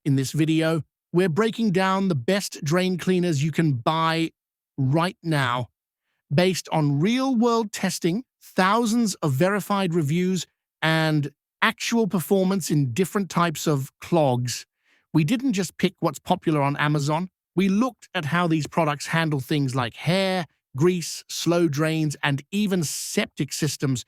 In this video, we're breaking down the best drain cleaners you can buy right now, based on real-world testing, thousands of verified reviews, and actual performance in different types of clogs. We didn't just pick what's popular on Amazon. We looked at how these products handle things like hair, grease, slow drains, and even septic systems,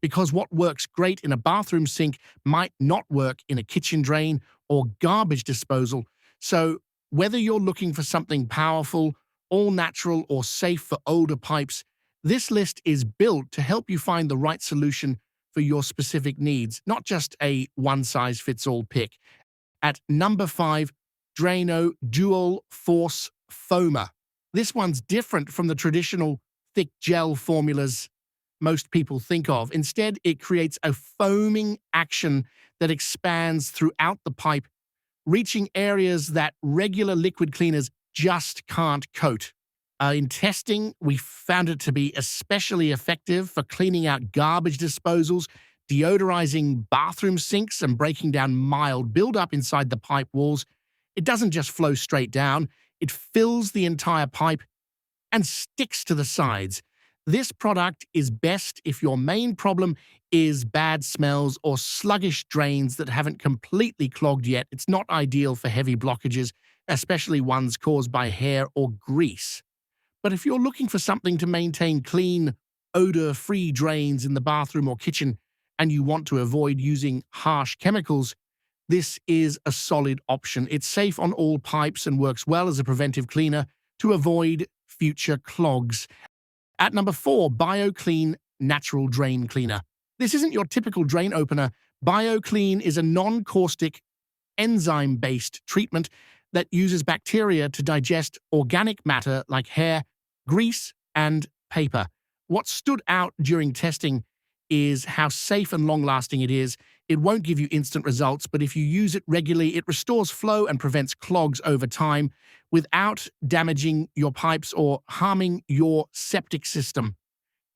because what works great in a bathroom sink might not work in a kitchen drain or garbage disposal. So whether you're looking for something powerful, all-natural, or safe for older pipes, this list is built to help you find the right solution for your specific needs, not just a one-size-fits-all pick. At number 5, Drano Dual Force Foamer. This one's different from the traditional thick gel formulas most people think of. Instead, it creates a foaming action that expands throughout the pipe, reaching areas that regular liquid cleaners just can't coat. In testing, we found it to be especially effective for cleaning out garbage disposals, deodorizing bathroom sinks, and breaking down mild buildup inside the pipe walls. It doesn't just flow straight down, it fills the entire pipe and sticks to the sides. This product is best if your main problem is bad smells or sluggish drains that haven't completely clogged yet. It's not ideal for heavy blockages, especially ones caused by hair or grease. But if you're looking for something to maintain clean, odor-free drains in the bathroom or kitchen, and you want to avoid using harsh chemicals, this is a solid option. It's safe on all pipes and works well as a preventive cleaner to avoid future clogs. At number 4, Bioclean Natural Drain Cleaner. This isn't your typical drain opener. Bioclean is a non-caustic, enzyme-based treatment that uses bacteria to digest organic matter like hair, grease, and paper. What stood out during testing is how safe and long-lasting it is. It won't give you instant results, but if you use it regularly, it restores flow and prevents clogs over time without damaging your pipes or harming your septic system.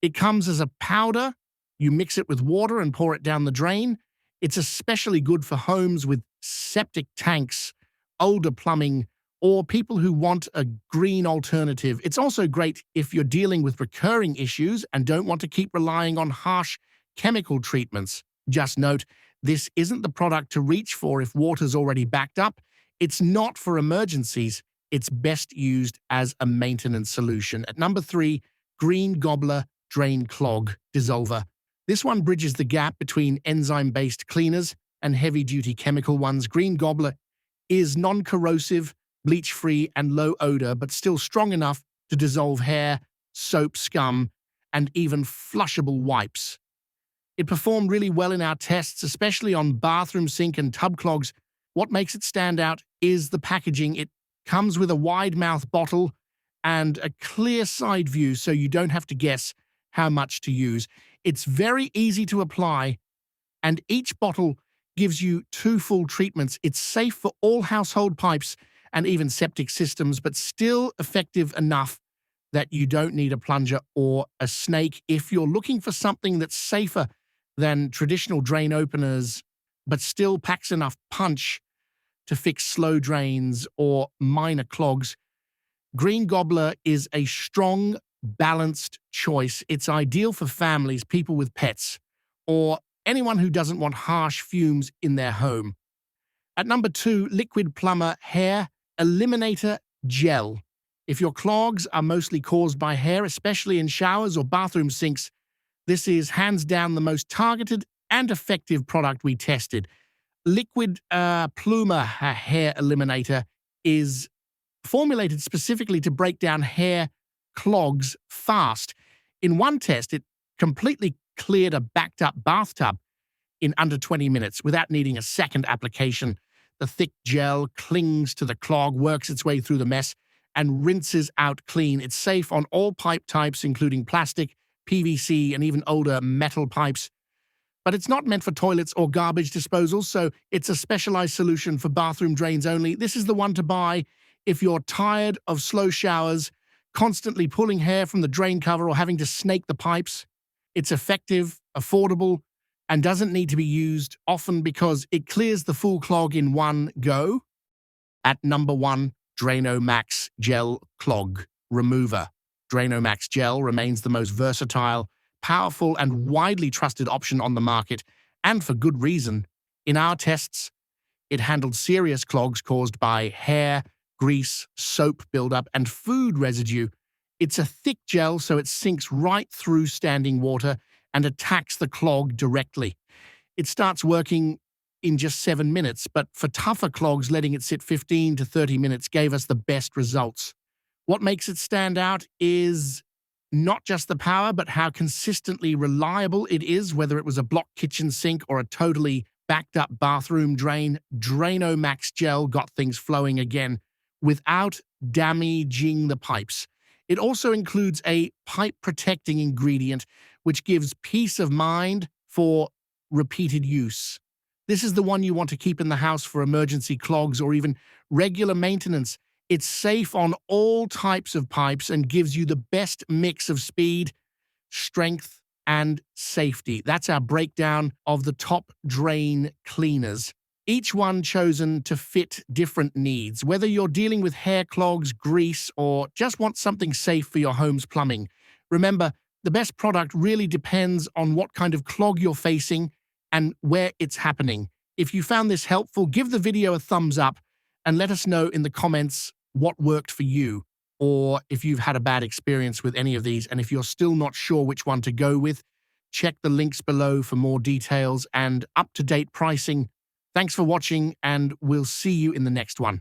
It comes as a powder. You mix it with water and pour it down the drain. It's especially good for homes with septic tanks, older plumbing, or people who want a green alternative. It's also great if you're dealing with recurring issues and don't want to keep relying on harsh chemical treatments. Just note, this isn't the product to reach for if water's already backed up. It's not for emergencies. It's best used as a maintenance solution. At number 3, Green Gobbler Drain Clog Dissolver. This one bridges the gap between enzyme-based cleaners and heavy-duty chemical ones. Green Gobbler is non-corrosive, bleach-free, and low odor, but still strong enough to dissolve hair, soap, scum, and even flushable wipes. It performed really well in our tests, especially on bathroom sink and tub clogs. What makes it stand out is the packaging. It comes with a wide-mouth bottle and a clear side view, so you don't have to guess how much to use. It's very easy to apply, and each bottle gives you 2 full treatments. It's safe for all household pipes and even septic systems, but still effective enough that you don't need a plunger or a snake. If you're looking for something that's safer than traditional drain openers, but still packs enough punch to fix slow drains or minor clogs, Green Gobbler is a strong, balanced choice. It's ideal for families, people with pets, or anyone who doesn't want harsh fumes in their home. At number 2, Liquid-Plumr Hair Eliminator Gel. If your clogs are mostly caused by hair, especially in showers or bathroom sinks, this is hands down the most targeted and effective product we tested. Liquid-Plumr Hair Eliminator is formulated specifically to break down hair clogs fast. In one test, it completely cleared a backed-up bathtub in under 20 minutes without needing a second application. The thick gel clings to the clog, works its way through the mess, and rinses out clean. It's safe on all pipe types, including plastic, PVC, and even older metal pipes. But it's not meant for toilets or garbage disposal, so it's a specialized solution for bathroom drains only. This is the one to buy if you're tired of slow showers, constantly pulling hair from the drain cover, or having to snake the pipes. It's effective, affordable, and doesn't need to be used often because it clears the full clog in one go. At number 1, Drano Max Gel Clog Remover. Drano Max Gel remains the most versatile, powerful, and widely trusted option on the market, and for good reason. In our tests, it handled serious clogs caused by hair, grease, soap buildup, and food residue. It's a thick gel, so it sinks right through standing water and attacks the clog directly. It starts working in just 7 minutes, but for tougher clogs, letting it sit 15 to 30 minutes gave us the best results. What makes it stand out is not just the power, but how consistently reliable it is, whether it was a blocked kitchen sink or a totally backed up bathroom drain. Drano Max Gel got things flowing again without damaging the pipes. It also includes a pipe protecting ingredient, which gives peace of mind for repeated use. This is the one you want to keep in the house for emergency clogs or even regular maintenance. It's safe on all types of pipes and gives you the best mix of speed, strength, and safety. That's our breakdown of the top drain cleaners, each one chosen to fit different needs. Whether you're dealing with hair clogs, grease, or just want something safe for your home's plumbing, remember, the best product really depends on what kind of clog you're facing and where it's happening. If you found this helpful, give the video a thumbs up and let us know in the comments what worked for you, or if you've had a bad experience with any of these. And if you're still not sure which one to go with, check the links below for more details and up-to-date pricing. Thanks for watching, and we'll see you in the next one.